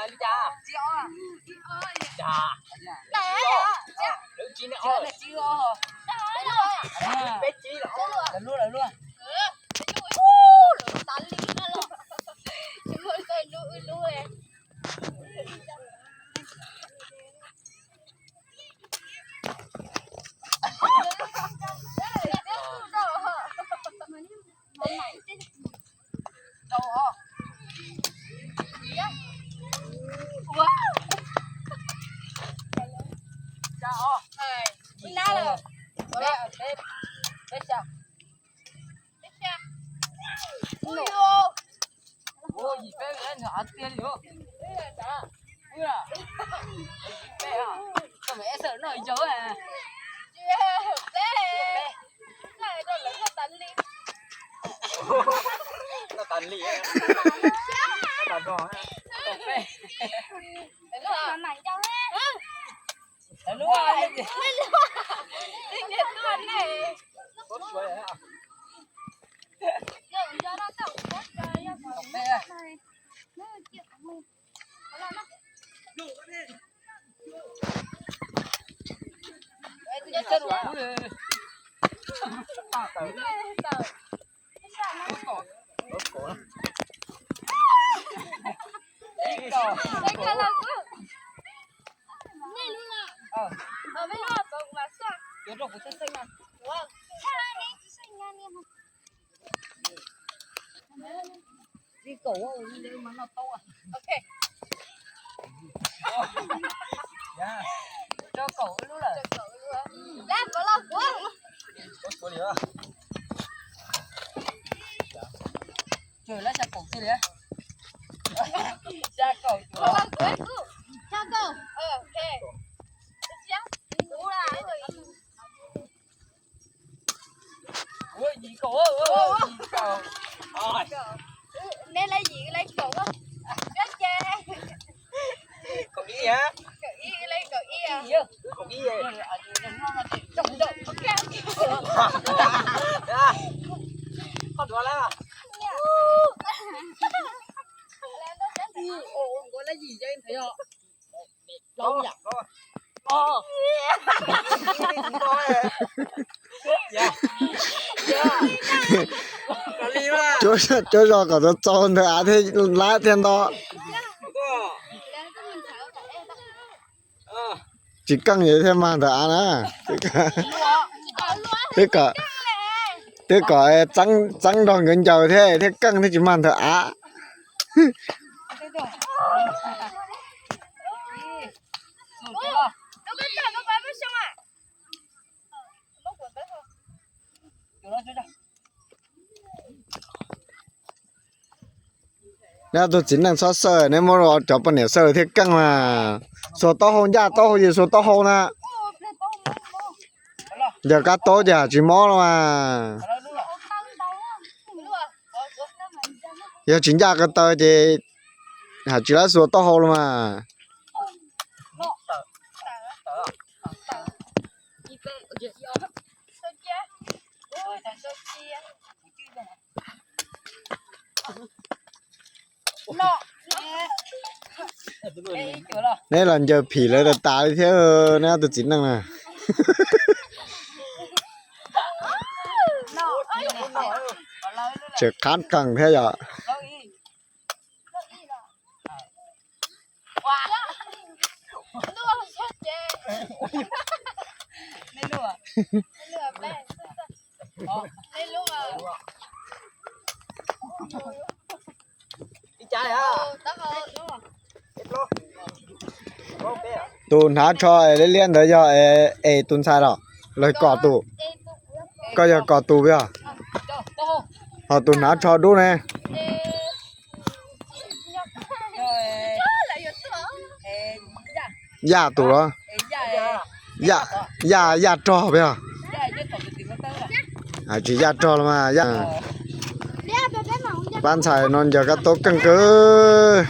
đi cha. Cha. Đứa chi nữa. Bé chi nữa. Là luôn. Ôi gì bé lên họ tiền rồi. Ui à. Bé à. Sao mẹ sợ nó chớ à. Nó tàn lì á. Nó tàn đỏ á. Đúng rồi. Tốt chuối á. Đi cổ đi mà nó to à. Dạ. Cho cổ luôn rồi. Tốt chuối nữa. Trời lá cha cổ thế đấy. Cha cổ. Ôi gì cổ ơi. Gì cổ. Rồi. Nên lấy gì lấy cổ không? Rất chê. Cậu đi hả? Cậu y lấy cậu y à? Cậu đi về. Con đùa là. Gọi là gì cho em thấy không? Đâu nhỉ? Dạ. chỗ rồi có nó tròn thì à thế lá tiền đó chỉ căng vậy thêm mang thì à nè tất cả trắng đòn gần chờ thế căng thế chỉ mang thì à nếu tôi chính là số sơ nếu mà nó chọn bên này sơ thế căng mà số to hơn giá to hơn gì số to hơn nè giờ cá to giờ chỉ mó mà giờ chính giá cái tờ thì hả chỉ là số to hơn mà nên là giờ phỉ lại là tao đi theo nè tôi chính năng nè chờ khát căng thế giờ Đi chạy hả? tụi nó cho lấy liên tới giờ tụi sai rồi lời cỏ tụ coi giờ cỏ tụ bây giờ họ tụi nó cho đu nè dạ tụ đó dạ cho bây giờ chỉ dạ cho mà dạ ban xài non giờ các tốt căng cứ